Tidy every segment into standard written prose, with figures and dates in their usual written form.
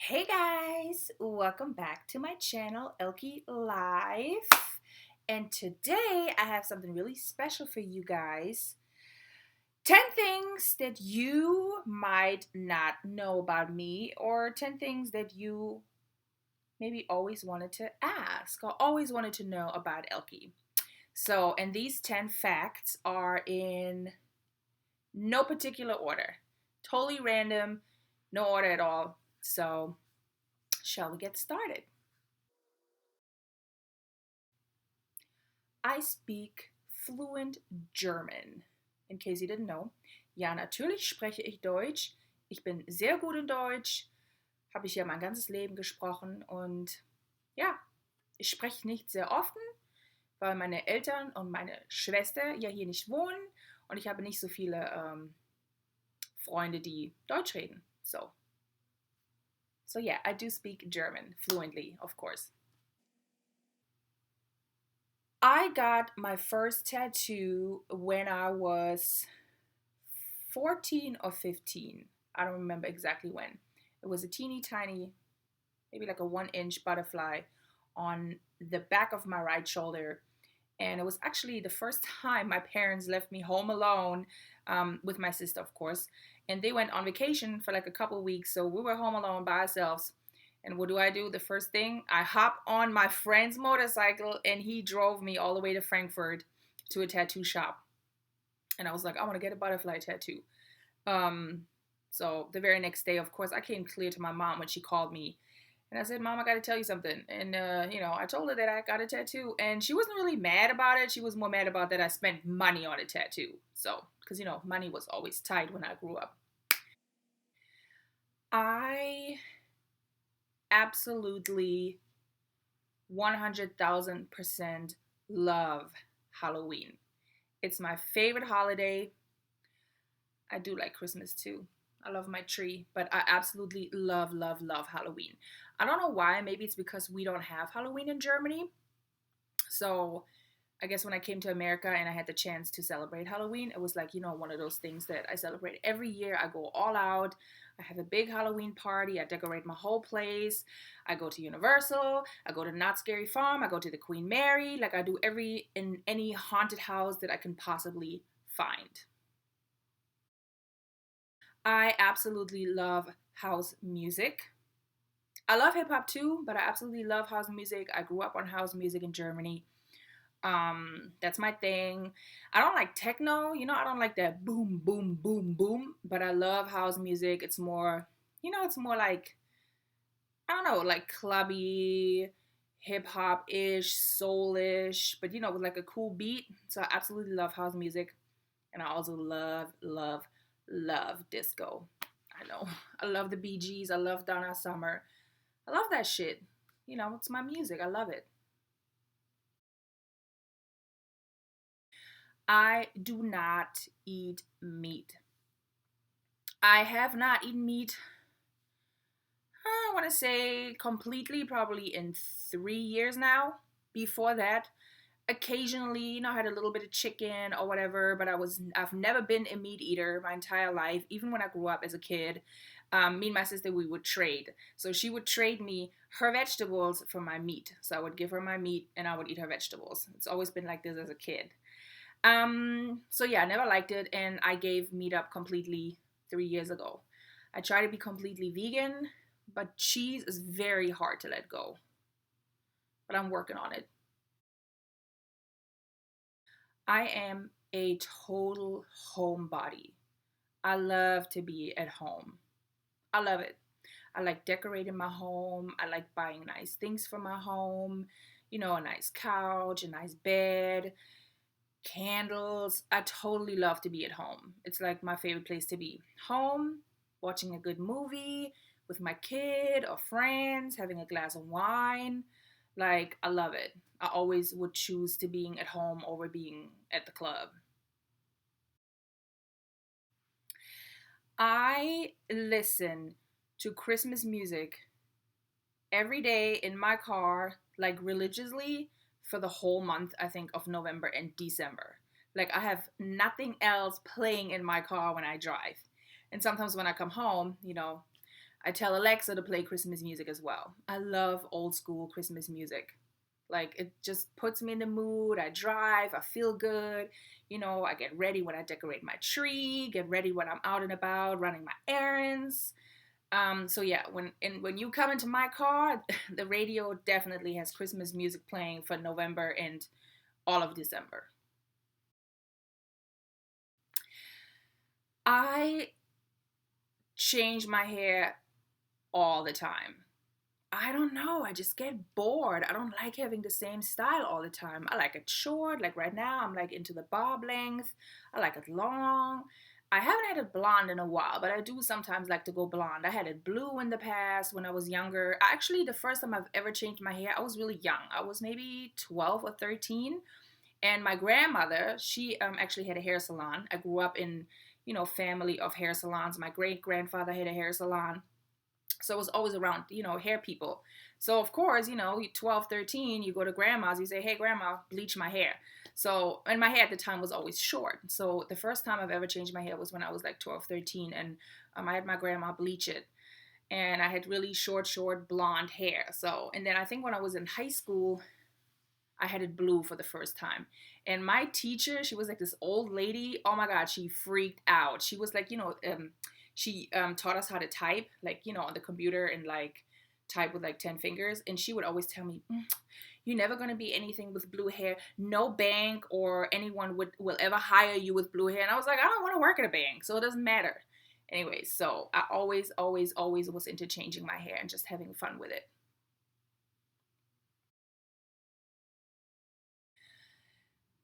Hey guys, welcome back to my channel, Elke Life. And today I have something really special for you guys. 10 things that you might not know about me, or 10 things that you maybe always wanted to ask or always wanted to know about Elke. And these 10 facts are in no particular order, totally random, no order at all. So, shall we get started? I speak fluent German. In case you didn't know. Ja, natürlich spreche ich Deutsch. Ich bin sehr gut in Deutsch. Habe ich ja mein ganzes Leben gesprochen. Und ja, ich spreche nicht sehr offen, weil meine Eltern und meine Schwester ja hier nicht wohnen. Und ich habe nicht so viele Freunde, die Deutsch reden. So yeah, I do speak German fluently, of course. I got my first tattoo when I was 14 or 15. I don't remember exactly when. It was a teeny tiny, maybe like a 1-inch butterfly on the back of my right shoulder. And it was actually the first time my parents left me home alone with my sister, of course. And they went on vacation for like a couple weeks. So we were home alone by ourselves. And what do? The first thing, I hop on my friend's motorcycle and he drove me all the way to Frankfurt to a tattoo shop. And I was like, I want to get a butterfly tattoo. So the very next day, of course, I came clear to my mom when she called me. And I said, Mom, I got to tell you something. And, I told her that I got a tattoo. And she wasn't really mad about it. She was more mad about that I spent money on a tattoo. So, because, money was always tight when I grew up. I absolutely 100,000% love Halloween. It's my favorite holiday. I do like Christmas too. I love my tree, but I absolutely love Halloween. I don't know why. Maybe it's because we don't have Halloween in Germany. So I guess when I came to America and I had the chance to celebrate Halloween, it was like, one of those things that I celebrate every year. I go all out. I have a big Halloween party. I decorate my whole place. I go to Universal. I go to Not Scary Farm. I go to the Queen Mary. Like I do in any haunted house that I can possibly find. I absolutely love house music. I love hip hop too, but I absolutely love house music. I grew up on house music in Germany. That's my thing. I don't like techno, I don't like that boom, boom, boom, boom, but I love house music. It's more, it's more like, I don't know, like clubby, hip hop ish, soulish, but with like a cool beat. So I absolutely love house music. And I also love disco. I know. I love the Bee Gees. I love Donna Summer. I love that shit. It's my music. I love it. I do not eat meat. I have not eaten meat, I want to say completely, probably in 3 years now. Before that, occasionally, I had a little bit of chicken or whatever, but I've never been a meat eater my entire life. Even when I grew up as a kid, me and my sister, we would trade. So she would trade me her vegetables for my meat. So I would give her my meat and I would eat her vegetables. It's always been like this as a kid. So yeah, I never liked it, and I gave meat up completely 3 years ago. I try to be completely vegan, but cheese is very hard to let go. But I'm working on it. I am a total homebody. I love to be at home. I love it. I like decorating my home. I like buying nice things for my home. A nice couch, a nice bed, candles. I totally love to be at home. It's like my favorite place to be. Home, watching a good movie with my kid or friends, having a glass of wine. Like, I love it. I always would choose to being at home over being at the club. I listen to Christmas music every day in my car, like religiously, for the whole month, I think, of November and December. Like, I have nothing else playing in my car when I drive. And sometimes when I come home, I tell Alexa to play Christmas music as well. I love old school Christmas music. Like, it just puts me in the mood. I drive, I feel good. I get ready when I decorate my tree, get ready when I'm out and about running my errands. So yeah, when you come into my car, the radio definitely has Christmas music playing for November and all of December. I change my hair all the time. I don't know. I just get bored. I don't like having the same style all the time. I like it short. Like right now, I'm like into the bob length. I like it long. I haven't had it blonde in a while, but I do sometimes like to go blonde. I had it blue in the past when I was younger. Actually, the first time I've ever changed my hair, I was really young. I was maybe 12 or 13. And my grandmother, she actually had a hair salon. I grew up in, family of hair salons. My great grandfather had a hair salon. So I was always around, hair people. So of course, 12, 13, you go to grandma's, you say, hey, grandma, bleach my hair. So, and my hair at the time was always short. So the first time I've ever changed my hair was when I was like 12, 13. And I had my grandma bleach it. And I had really short blonde hair. So, and then I think when I was in high school, I had it blue for the first time. And my teacher, she was like this old lady. Oh my God, she freaked out. She was like, she taught us how to type, like, on the computer and like type with like 10 fingers. And she would always tell me, you're never going to be anything with blue hair. No bank or anyone will ever hire you with blue hair. And I was like, I don't want to work at a bank, so it doesn't matter. Anyway, so I always was into changing my hair and just having fun with it.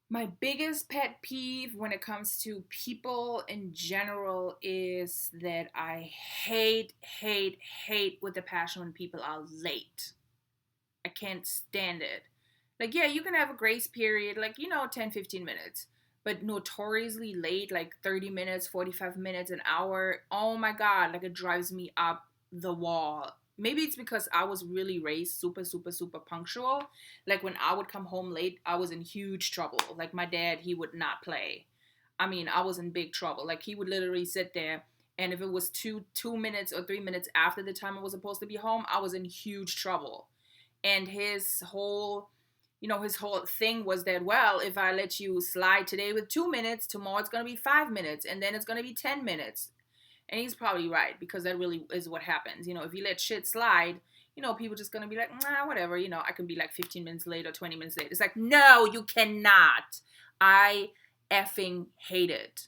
My biggest pet peeve when it comes to people in general is that I hate with a passion when people are late. I can't stand it. Like, yeah, you can have a grace period, like, 10, 15 minutes. But notoriously late, like 30 minutes, 45 minutes, an hour. Oh my God, like it drives me up the wall. Maybe it's because I was really raised super punctual. Like when I would come home late, I was in huge trouble. Like my dad, he would not play. I mean, I was in big trouble. Like he would literally sit there, and if it was 2 minutes or 3 minutes after the time I was supposed to be home, I was in huge trouble. And his whole thing was that, well, if I let you slide today with 2 minutes, tomorrow it's going to be 5 minutes, and then it's going to be 10 minutes. And he's probably right, because that really is what happens. If you let shit slide, people just going to be like, nah, whatever. I can be like 15 minutes late or 20 minutes late. It's like, no, you cannot. I effing hate it.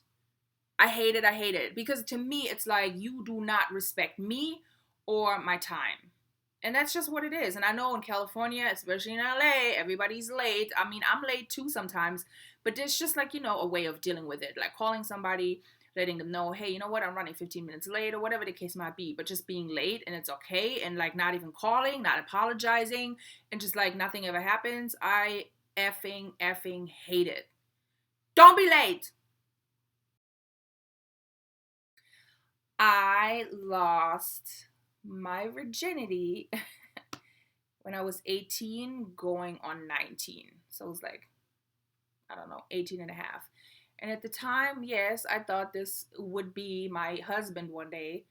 I hate it. Because to me, it's like, you do not respect me or my time. And that's just what it is. And I know in California, especially in LA, everybody's late. I mean, I'm late too sometimes. But there's just like, a way of dealing with it. Like calling somebody, letting them know, hey, you know what, I'm running 15 minutes late or whatever the case might be. But just being late and it's okay. And like not even calling, not apologizing. And just like nothing ever happens. I effing hate it. Don't be late. I lost my virginity when I was 18 going on 19. So it was like, I don't know, 18 and a half. And at the time, yes, I thought this would be my husband one day.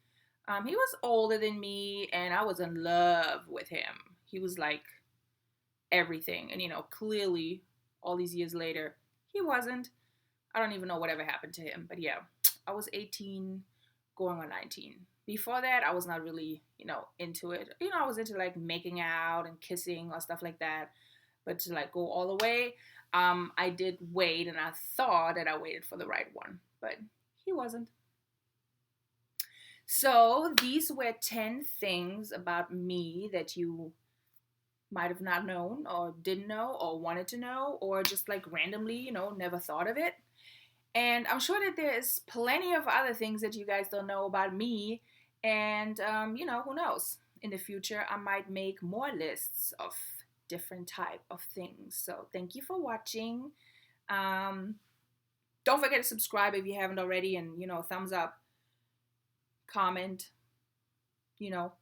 He was older than me and I was in love with him. He was like everything. And, clearly all these years later, he wasn't. I don't even know whatever happened to him. But yeah, I was 18 going on 19. Before that, I was not really, into it. I was into like making out and kissing or stuff like that. But to like go all the way, I did wait, and I thought that I waited for the right one, but he wasn't. So these were 10 things about me that you might have not known or didn't know or wanted to know or just like randomly, never thought of it. And I'm sure that there's plenty of other things that you guys don't know about me. And, who knows? In the future, I might make more lists of different type of things. So thank you for watching. Don't forget to subscribe if you haven't already. And, thumbs up, comment,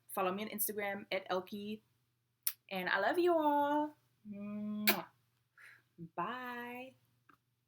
follow me on Instagram at Elke. And I love you all. Bye.